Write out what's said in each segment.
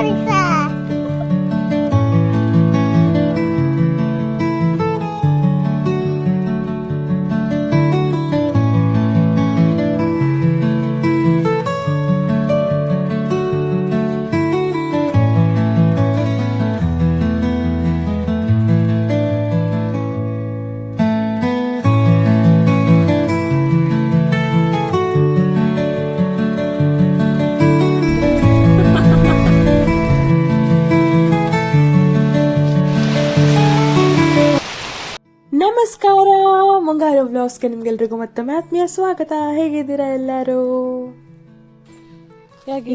ನಮಸ್ಕಾರ, ಮುಂಗಾರು ವ್ಲಾಗ್ಸ್ಗೆ ನಿಮ್ಗೆಲ್ರಿಗೂ ಮತ್ತೊಮ್ಮೆ ಆತ್ಮೀಯ ಸ್ವಾಗತ. ಹೇಗಿದ್ದೀರಾ ಎಲ್ಲರೂ?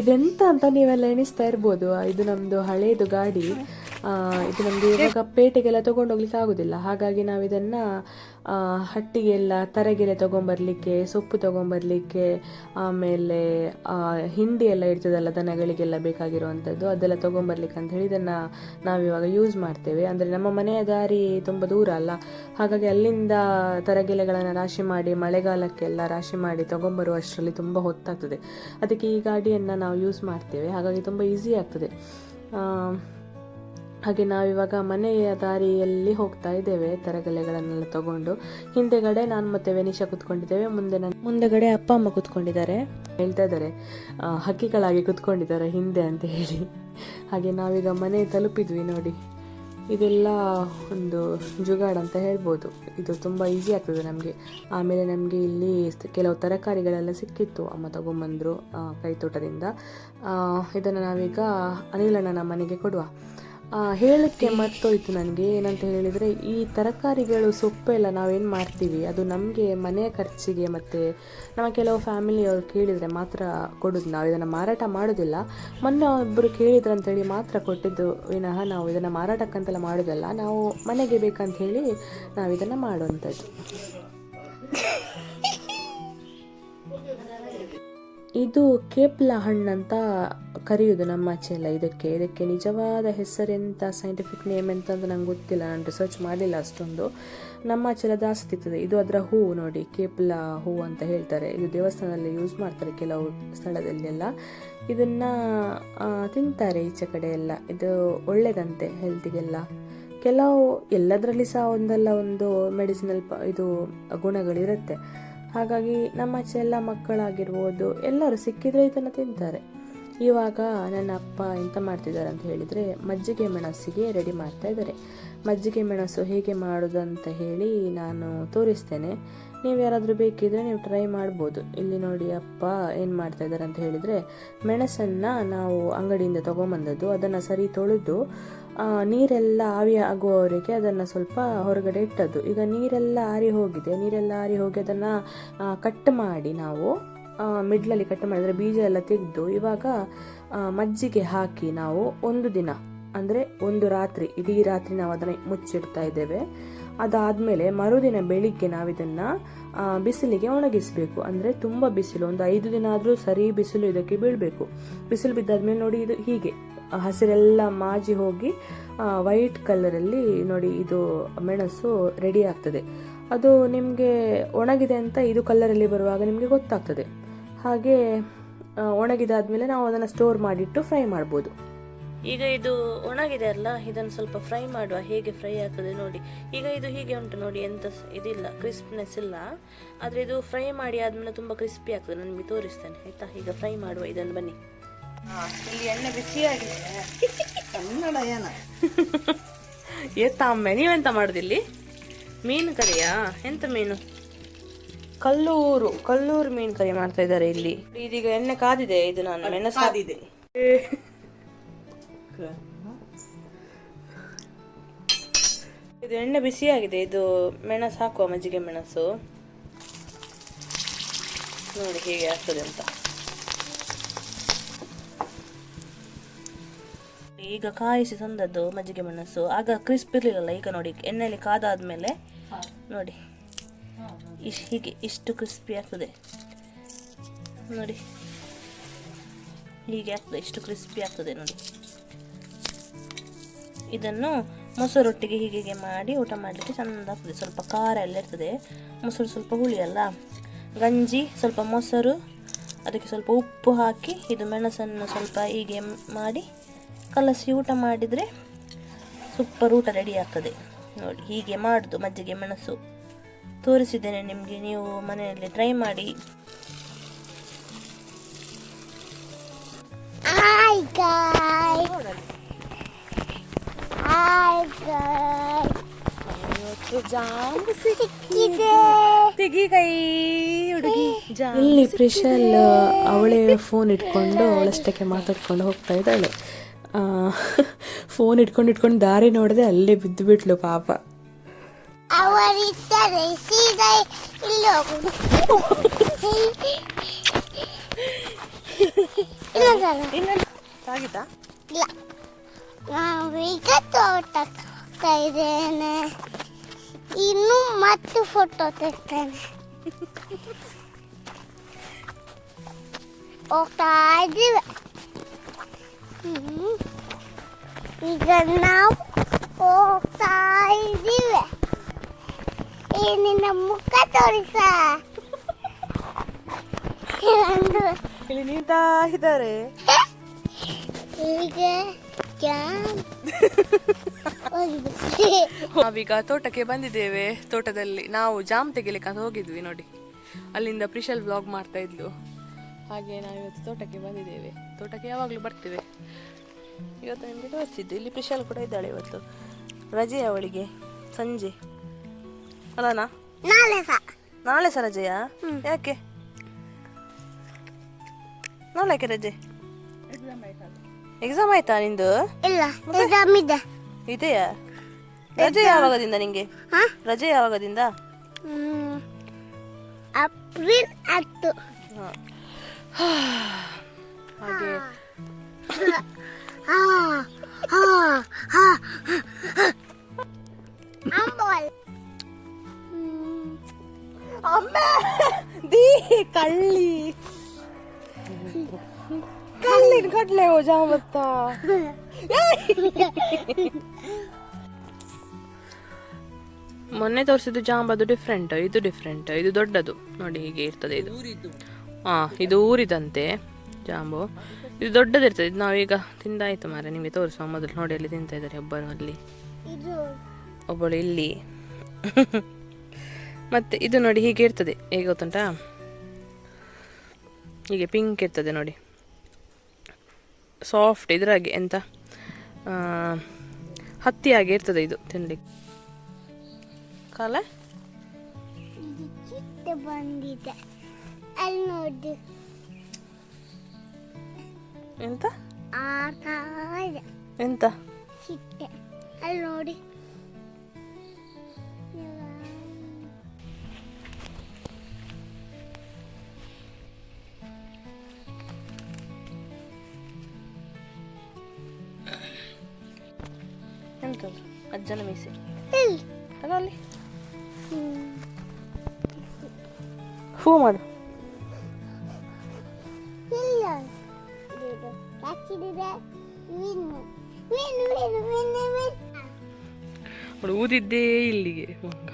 ಇದೆಂತ ಅಂತ ನೀವೆಲ್ಲ ಎಣಿಸ್ತಾ ಇರ್ಬೋದು. ಇದು ನಮ್ದು ಹಳೇದು ಗಾಡಿ. ಇದು ನಮ್ಗೆ ಇವಾಗ ಪೇಟೆಗೆಲ್ಲ ತಗೊಂಡೋಗ್ಲಿಕ್ಕೆ ಆಗುದಿಲ್ಲ. ಹಾಗಾಗಿ ನಾವು ಇದನ್ನ ಹಟ್ಟಿಗೆಲ್ಲ ತರಗೆಲೆ ತಗೊಂಬರ್ಲಿಕ್ಕೆ, ಸೊಪ್ಪು ತಗೊಂಬರ್ಲಿಕ್ಕೆ, ಆಮೇಲೆ ಹಿಂಡಿ ಎಲ್ಲ ಇರ್ತದಲ್ಲ ದನಗಳಿಗೆಲ್ಲ ಬೇಕಾಗಿರುವಂಥದ್ದು, ಅದೆಲ್ಲ ತಗೊಂಬರ್ಲಿಕ್ಕೆ ಅಂತ ಹೇಳಿ ಇದನ್ನ ನಾವಿವಾಗ ಯೂಸ್ ಮಾಡ್ತೇವೆ. ಅಂದರೆ ನಮ್ಮ ಮನೆಯ ದಾರಿ ತುಂಬ ದೂರ ಅಲ್ಲ, ಹಾಗಾಗಿ ಅಲ್ಲಿಂದ ತರಗೆಲೆಗಳನ್ನು ರಾಶಿ ಮಾಡಿ ಮಳೆಗಾಲಕ್ಕೆಲ್ಲ ರಾಶಿ ಮಾಡಿ ತಗೊಂಬರುವಷ್ಟರಲ್ಲಿ ತುಂಬ ಹೊತ್ತಾಗ್ತದೆ. ಅದಕ್ಕೆ ಈ ಗಾಡಿಯನ್ನು ನಾವು ಯೂಸ್ ಮಾಡ್ತೇವೆ. ಹಾಗಾಗಿ ತುಂಬ ಈಸಿ ಆಗ್ತದೆ. ಹಾಗೆ ನಾವಿವಾಗ ಮನೆಯ ದಾರಿಯಲ್ಲಿ ಹೋಗ್ತಾ ಇದ್ದೇವೆ ತರಗೆಲೆಗಳನ್ನೆಲ್ಲ ತಗೊಂಡು. ಹಿಂದೆಗಡೆ ನಾನು ಮತ್ತೆ ವೆನಿಷಾ ಕುತ್ಕೊಂಡಿದ್ದೇವೆ, ಮುಂದೆಗಡೆ ಅಪ್ಪ ಅಮ್ಮ ಕುತ್ಕೊಂಡಿದ್ದಾರೆ. ಹೇಳ್ತಾ ಇದ್ದಾರೆ ಹಕ್ಕಿಗಳಾಗಿ ಕುತ್ಕೊಂಡಿದ್ದಾರೆ ಹಿಂದೆ ಅಂತ ಹೇಳಿ. ಹಾಗೆ ನಾವೀಗ ಮನೆ ತಲುಪಿದ್ವಿ ನೋಡಿ. ಇದೆಲ್ಲ ಒಂದು ಜುಗಾಡ್ ಅಂತ ಹೇಳ್ಬೋದು. ಇದು ತುಂಬ ಈಸಿ ಆಗ್ತದೆ ನಮಗೆ. ಆಮೇಲೆ ನಮಗೆ ಇಲ್ಲಿ ಕೆಲವು ತರಕಾರಿಗಳೆಲ್ಲ ಸಿಕ್ಕಿತ್ತು, ಅಮ್ಮ ತಗೊಂಬಂದರು ಕೈತೋಟದಿಂದ. ಇದನ್ನು ನಾವೀಗ ಅನಿಲಣ್ಣನ ಮನೆಗೆ ಕೊಡುವ. ಹೇಳಕ್ಕೆ ಮರ್ತೋಯ್ತು ನನಗೆ. ಏನಂತ ಹೇಳಿದರೆ, ಈ ತರಕಾರಿಗಳು ಸೊಪ್ಪೆಲ್ಲ ನಾವೇನು ಮಾಡ್ತೀವಿ ಅದು ನಮಗೆ ಮನೆಯ ಖರ್ಚಿಗೆ ಮತ್ತು ನಮ್ಮ ಕೆಲವು ಫ್ಯಾಮಿಲಿಯವರು ಕೇಳಿದರೆ ಮಾತ್ರ ಕೊಡೋದು. ನಾವು ಇದನ್ನು ಮಾರಾಟ ಮಾಡೋದಿಲ್ಲ. ಮೊನ್ನೆ ಒಬ್ಬರು ಕೇಳಿದ್ರು ಅಂತೇಳಿ ಮಾತ್ರ ಕೊಟ್ಟಿದ್ದು ವಿನಃ ನಾವು ಇದನ್ನು ಮಾರಾಟಕ್ಕಂತೆಲ್ಲ ಮಾಡೋದಲ್ಲ. ನಾವು ಮನೆಗೆ ಬೇಕಂತ ಹೇಳಿ ನಾವು ಇದನ್ನು ಮಾಡುವಂಥದ್ದು. ಇದು ಕೇಪ್ಲ ಹಣ್ಣಂತ ಕರೆಯುವುದು ನಮ್ಮ ಆಚೆ ಎಲ್ಲ. ಇದಕ್ಕೆ ನಿಜವಾದ ಹೆಸರೆಂತ, ಸೈಂಟಿಫಿಕ್ ನೇಮ್ ಎಂತ ಅಂತ ನಂಗೆ ಗೊತ್ತಿಲ್ಲ, ನಾನು ರಿಸರ್ಚ್ ಮಾಡಲಿಲ್ಲ ಅಷ್ಟೊಂದು. ನಮ್ಮ ಆಚೆ ಎಲ್ಲ ಜಾಸ್ತಿ ಇರ್ತದೆ. ಇದು ಅದರ ಹೂ ನೋಡಿ, ಕೇಪ್ಲ ಹೂ ಅಂತ ಹೇಳ್ತಾರೆ. ಇದು ದೇವಸ್ಥಾನದಲ್ಲಿ ಯೂಸ್ ಮಾಡ್ತಾರೆ ಕೆಲವು ಸ್ಥಳದಲ್ಲೆಲ್ಲ. ಇದನ್ನು ತಿಂತಾರೆ ಈಚೆ ಕಡೆ ಎಲ್ಲ. ಇದು ಒಳ್ಳೆಯದಂತೆ ಹೆಲ್ತಿಗೆಲ್ಲ. ಕೆಲವು ಎಲ್ಲದರಲ್ಲಿ ಸಹ ಒಂದಲ್ಲ ಒಂದು ಮೆಡಿಸಿನಲ್ ಇದು ಗುಣಗಳಿರುತ್ತೆ. ಹಾಗಾಗಿ ನಮ್ಮ ಆಚೆ ಎಲ್ಲ ಮಕ್ಕಳಾಗಿರ್ಬೋದು ಎಲ್ಲರೂ ಸಿಕ್ಕಿದ್ರೆ ಇದನ್ನು ತಿಂತಾರೆ. ಇವಾಗ ನನ್ನ ಅಪ್ಪ ಎಂತ ಮಾಡ್ತಿದ್ದಾರೆ ಅಂತ ಹೇಳಿದರೆ, ಮಜ್ಜಿಗೆ ಮೆಣಸಿಗೆ ರೆಡಿ ಮಾಡ್ತಾ ಇದ್ದಾರೆ. ಮಜ್ಜಿಗೆ ಮೆಣಸು ಹೇಗೆ ಮಾಡೋದು ಅಂತ ಹೇಳಿ ನಾನು ತೋರಿಸ್ತೇನೆ. ನೀವು ಯಾರಾದರೂ ಬೇಕಿದ್ರೆ ನೀವು ಟ್ರೈ ಮಾಡ್ಬೋದು. ಇಲ್ಲಿ ನೋಡಿ ಅಪ್ಪ ಏನು ಮಾಡ್ತಾ ಇದ್ದಾರೆ ಅಂತ ಹೇಳಿದರೆ, ಮೆಣಸನ್ನು ನಾವು ಅಂಗಡಿಯಿಂದ ತೊಗೊಂಬಂದದ್ದು, ಅದನ್ನು ಸರಿ ತೊಳೆದು ನೀರೆಲ್ಲ ಆವಿ ಆಗುವವರೆಗೆ ಅದನ್ನು ಸ್ವಲ್ಪ ಹೊರಗಡೆ ಇಟ್ಟದ್ದು. ಈಗ ನೀರೆಲ್ಲ ಆರಿ ಹೋಗಿದೆ. ನೀರೆಲ್ಲ ಆರಿ ಹೋಗಿ ಅದನ್ನು ಕಟ್ ಮಾಡಿ ನಾವು ಮಿಡ್ಲಲ್ಲಿ ಕಟ್ ಮಾಡಿದರೆ ಬೀಜ ಎಲ್ಲ ತೆಗೆದು ಇವಾಗ ಮಜ್ಜಿಗೆ ಹಾಕಿ ನಾವು ಒಂದು ದಿನ ಅಂದರೆ ಒಂದು ರಾತ್ರಿ, ಇಡೀ ರಾತ್ರಿ ನಾವು ಅದನ್ನು ಮುಚ್ಚಿಡ್ತಾ ಇದ್ದೇವೆ. ಅದಾದಮೇಲೆ ಮರುದಿನ ಬೆಳಿಗ್ಗೆ ನಾವಿದನ್ನು ಬಿಸಿಲಿಗೆ ಒಣಗಿಸಬೇಕು. ಅಂದರೆ ತುಂಬ ಬಿಸಿಲು, ಒಂದು 5 ದಿನ ಆದರೂ ಸರಿ ಬಿಸಿಲು ಇದಕ್ಕೆ ಬೀಳಬೇಕು. ಬಿಸಿಲು ಬಿದ್ದಾದ್ಮೇಲೆ ನೋಡಿ ಇದು ಹೀಗೆ ಹಸಿರೆಲ್ಲ ಮಾಜಿ ಹೋಗಿ ವೈಟ್ ಕಲರಲ್ಲಿ ನೋಡಿ ಇದು ಮೆಣಸು ರೆಡಿ ಆಗ್ತದೆ. ಅದು ನಿಮಗೆ ಒಣಗಿದೆ ಅಂತ ಇದು ಕಲರಲ್ಲಿ ಬರುವಾಗ ನಿಮಗೆ ಗೊತ್ತಾಗ್ತದೆ. ಹಾಗೆ ಒಣಗಿದಾದ್ಮೇಲೆ ನಾವು ಅದನ್ನು ಸ್ಟೋರ್ ಮಾಡಿಟ್ಟು ಫ್ರೈ ಮಾಡ್ಬೋದು. ಈಗ ಇದು ಒಣಗಿದೆ ಅಲ್ಲ, ಇದನ್ನು ಸ್ವಲ್ಪ ಫ್ರೈ ಮಾಡುವ. ಹೇಗೆ ಫ್ರೈ ಆಗ್ತದೆ ನೋಡಿ. ಈಗ ಇದು ಹೀಗೆ ಉಂಟು ನೋಡಿ, ಎಂತ ಇದಿಲ್ಲ, ಕ್ರಿಸ್ಪ್ನೆಸ್ ಇಲ್ಲ. ಆದರೆ ಇದು ಫ್ರೈ ಮಾಡಿ ಆದಮೇಲೆ ತುಂಬ ಕ್ರಿಸ್ಪಿ ಆಗ್ತದೆ. ನಾನು ನಿಮಗೆ ತೋರಿಸ್ತೇನೆ ಆಯಿತಾ. ಈಗ ಫ್ರೈ ಮಾಡುವ ಇದನ್ನು, ಬನ್ನಿ. ಇಲ್ಲಿ ಎಣ್ಣೆ ಬಿಸಿಯಾಗಿದೆ. ಕನ್ನಡ ಏನ ಎತ್ತಮ್ಮೆ ನೀವೆಂತ ಮಾಡುದಿಲ್ಲಿ? ಮೀನು ಕರಿಯಾ? ಎಂತ ಮೀನು? ಕಲ್ಲೂರು ಮೀನು ಕರಿ ಮಾಡ್ತಾ ಇದ್ದಾರೆ ಇಲ್ಲಿ. ಇದೀಗ ಎಣ್ಣೆ ಕಾದಿದೆ. ಇದು ನಾನು ಮೆಣಸು ಕಾದಿದೆ. ಇದು ಎಣ್ಣೆ ಬಿಸಿಯಾಗಿದೆ. ಇದು ಮೆಣಸು ಹಾಕುವ, ಮಜ್ಜಿಗೆ ಮೆಣಸು ನೋಡಿ ಹೇಗೆ ಆಗ್ತದೆ ಅಂತ. ಈಗ ಕಾಯಿಸಿ ತಂದದ್ದು ಮಜ್ಜಿಗೆ ಮೆಣಸು. ಆಗ ಕ್ರಿಸ್ಪ್ ಇರಲಿಲ್ಲ. ಈಗ ನೋಡಿ ಎಣ್ಣೆಯಲ್ಲಿ ಕಾದಾದ್ಮೇಲೆ ನೋಡಿ ಹೀಗೆ ಇಷ್ಟು ಕ್ರಿಸ್ಪಿ ಆಗ್ತದೆ ನೋಡಿ. ಹೀಗೆ ಆಗ್ತದೆ, ಇಷ್ಟು ಕ್ರಿಸ್ಪಿ ಆಗ್ತದೆ ನೋಡಿ. ಇದನ್ನು ಮೊಸರೊಟ್ಟಿಗೆ ಹೀಗೆ ಮಾಡಿ ಊಟ ಮಾಡಲಿಕ್ಕೆ ಚೆಂದ ಆಗ್ತದೆ. ಸ್ವಲ್ಪ ಖಾರ ಎಲ್ಲ ಇರ್ತದೆ, ಮೊಸರು ಸ್ವಲ್ಪ ಹುಳಿ ಅಲ್ಲ. ಗಂಜಿ, ಸ್ವಲ್ಪ ಮೊಸರು, ಅದಕ್ಕೆ ಸ್ವಲ್ಪ ಉಪ್ಪು ಹಾಕಿ ಇದು ಮೆಣಸನ್ನು ಸ್ವಲ್ಪ ಹೀಗೆ ಮಾಡಿ ಕಲಸಿ ಊಟ ಮಾಡಿದರೆ ಸೂಪರ್ ಊಟ ರೆಡಿ ಆಗ್ತದೆ. ನೋಡಿ ಹೀಗೆ ಮಾಡೋದು. ಮಜ್ಜಿಗೆ ಮೆಣಸು ತೋರಿಸಿದ್ದೇನೆ ನಿಮಗೆ, ನೀವು ಮನೆಯಲ್ಲಿ ಟ್ರೈ ಮಾಡಿ. ಇಲ್ಲಿ ಪ್ರಿಶಲ್ ಅವಳೇ ಫೋನ್ ಇಟ್ಕೊಂಡು ಅವಳಷ್ಟಕ್ಕೆ ಮಾತಾಡ್ಕೊಂಡು ಹೋಗ್ತಾ ಇದ್ದಾಳೆ. ಫೋನ್ ಇಟ್ಕೊಂಡು ದಾರಿ ನೋಡದೆ ಅಲ್ಲೇ ಬಿದ್ದು ಬಿಟ್ಲು ಪಾಪ. ಅವರಿದ್ದರೆ ಸೀದಾ ಇಲ್ಲಿ ಹೋಗುದು. ಆಗಿತ್ತಾ? ಇಲ್ಲ, ನಾವು ಈಗ ತೋಟಕ್ಕೆ ಇದ್ದೇನೆ, ಇನ್ನು ಮತ್ತೆ ಫೋಟೋ ತೆಗ್ತೇನೆ. ಹೋಗ್ತಾ ಇದ್ದೀವಿ. ಈಗ ನಾವು ಹೋಗ್ತಾ ಇದ್ದೀವಿ. ನಿನ್ನ ಮುಖ ತೋರಿಸ. ಇಲ್ಲಿ ನಿಂತಾ ಇದ್ದಾರೆ. ಈಗ ನಾವೀಗ ತೋಟಕ್ಕೆ ಬಂದಿದ್ದೇವೆ. ತೋಟದಲ್ಲಿ ನಾವು ಜಾಮ್ ತೆಗಿಲಿಕ್ಕೆ ಅಂತ ಹೋಗಿದ್ವಿ ನೋಡಿ. ಅಲ್ಲಿಂದ ಪ್ರಿಶಲ್ ವ್ಲಾಗ್ ಮಾಡ್ತಾ ಇದ್ಲು. ಹಾಗೆ ನಾವು ಇವತ್ತು ತೋಟಕ್ಕೆ ಬಂದಿದ್ದೇವೆ. ತೋಟಕ್ಕೆ ಯಾವಾಗಲೂ ಬರ್ತೇವೆ. ಇವತ್ತು ನಿಮಗೆ ತೋರಿಸಿದ್ದು. ಇಲ್ಲಿ ಪ್ರಿಶಲ್ ಕೂಡ ಇದ್ದಾಳೆ. ಇವತ್ತು ರಜೆ ಅವಳಿಗೆ, ಸಂಜೆ ಅಲ್ಲನಾ? ನಾಳೆ ಸಹ ರಜೆಯಾ? ಯಾಕೆ ನಾಳೆ ಯಾಕೆ ರಜೆ? ಎಕ್ಸಾಮ್ ಆಯ್ತಾ ನಿಂದು? ಇಲ್ಲ, ಎಕ್ಸಾಮ್ ಇದೆ. ಇದೆಯಾ? ರಜೆ ಯಾವಾಗದಿಂದ ನಿಂಗೆ? ರಜೆ ಯಾವಾಗದಿಂದ? ಏಪ್ರಿಲ್ 10. ಹಾಗೆ ಕಳ್ಳಿ ಕಳ್ಳಿನ ಕಡ್ಲೆ ಜಾಮತ್ತ. ಮೊನ್ನೆ ತೋರಿಸಿದ್ದು ಜಾಂಬದು ಡಿಫ್ರೆಂಟ್, ಇದು ಡಿಫ್ರೆಂಟ್, ಇದು ದೊಡ್ಡದು ನೋಡಿ. ಹೀಗೆ ಇರ್ತದೆ ಇದು. ಇದು ಊರಿದಂತೆ ಜಾಂಬು. ಇದು ದೊಡ್ಡದಿರ್ತದೆ. ಇದು ನಾವೀಗ ತಿಂದಾಯ್ತು ಮಾರೆ. ನಿಮಗೆ ತೋರಿಸುವ ಮೊದಲು ನೋಡಿ, ಅಲ್ಲಿ ತಿಂತಾ ಇದ್ದಾರೆ. ಒಬ್ಬರು ಅಲ್ಲಿ, ಒಬ್ಬಳು ಇಲ್ಲಿ. ಮತ್ತೆ ಇದು ನೋಡಿ ಹೀಗೆ ಇರ್ತದೆ. ಹೇಗೆ ಗೊತ್ತುಂಟಾ? ಹೀಗೆ ಪಿಂಕ್ ಇರ್ತದೆ ನೋಡಿ, ಸಾಫ್ಟ್. ಇದ್ರಾಗೆ ಎಂತ ಹತ್ತಿ ಹಾಗೆ ಇರ್ತದೆ ಇದು ತಿನ್ಲಿಕ್ಕೆ. ಕಾಲ ಬಂದಿದೆ ಅಲ್ಲಿ ನೋಡಿ. ಎಂತ ಎಂತ ಚಿಟ್ಟೆ ಅಲ್ಲಿ ನೋಡಿ. ಎಂತದು? ಅಜ್ಜನ ಮೀಸೆ ಅಲ್ಲ ಅಲ್ಲಿ. ಹೂ ಮಾಡು. ಊದಿದ್ದೇ ಇಲ್ಲಿಗೆ ಮಂಗ.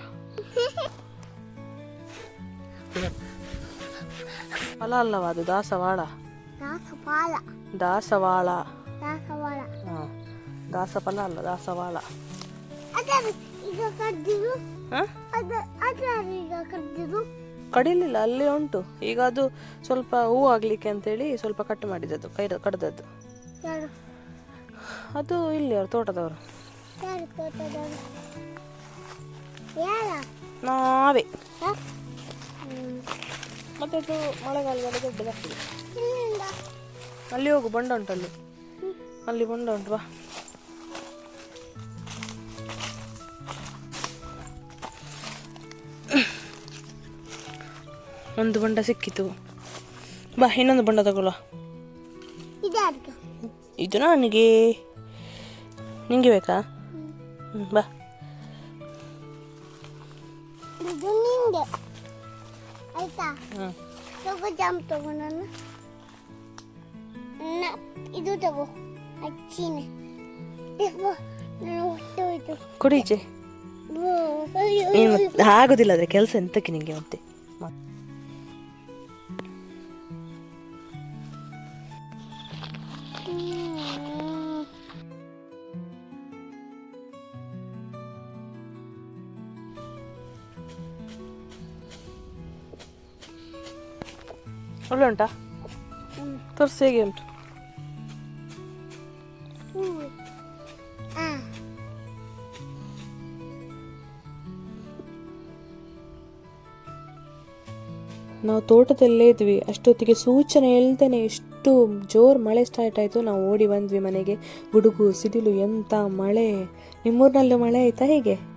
ಫಲ ಅಲ್ಲವಾ ಅದು? ದಾಸವಾಳ. ದಾಸವಾಳ. ದಾಸಫಲ ಅಲ್ಲ, ದಾಸವಾಳ. ಕಡಿಲಿಲ್ಲ, ಅಲ್ಲೇ ಉಂಟು. ಈಗ ಅದು ಸ್ವಲ್ಪ ಹೂ ಆಗ್ಲಿಕ್ಕೆ ಅಂತೇಳಿ ಸ್ವಲ್ಪ ಕಟ್ ಮಾಡಿದದ್ದು, ಕಡ್ದದ್ದು. ಅದು ಇಲ್ಲಿ ಅವ್ರು ತೋಟದವರು. ನಾವೇ. ಮತ್ತೆ ಅದು ಮಳೆಗಾಲದಲ್ಲಿ ದೊಡ್ಡದಾಗ್ತದೆ. ಅಲ್ಲಿ ಹೋಗು, ಬಂಡ ಉಂಟು ಅಲ್ಲಿ. ಅಲ್ಲಿ ಬಂಡ ಉಂಟು, ಬಾ. ಒಂದು ಬಂಡ ಸಿಕ್ಕಿತು, ಬಾ. ಇನ್ನೊಂದು ಬಂಡ ತಗೊಳ್ಳುವ. ಇದು ನನಗೆ, ನಿಂಗೆ ಬೇಕಾ? ಬಾ. ಇದು ತಗೋ, ಅಚ್ಚಿನ ಕೊಡೀಚೆ. ಆಗೋದಿಲ್ಲ ಅದ್ರೆ ಕೆಲಸ ಎಂತಕ್ಕೆ ನಿಂಗೆ ಮತ್ತೆ. ಒಳ್ಳೆ ಉಂಟಾ? ತೋರಿಸಿ ಹೇಗೆ ಉಂಟು. ಹೂವು ನಾವು ತೋಟದಲ್ಲೇ ಇದ್ವಿ, ಅಷ್ಟೊತ್ತಿಗೆ ಸೂಚನೆ ಇಲ್ದೇನೆ ಎಷ್ಟು ಜೋರು ಮಳೆ ಸ್ಟಾರ್ಟ್ ಆಯಿತು. ನಾವು ಓಡಿ ಬಂದ್ವಿ ಮನೆಗೆ. ಗುಡುಗು ಸಿಡಿಲು, ಎಂಥ ಮಳೆ! ನಿಮ್ಮೂರಿನಲ್ಲೂ ಮಳೆ ಆಯ್ತಾ ಹೇಗೆ?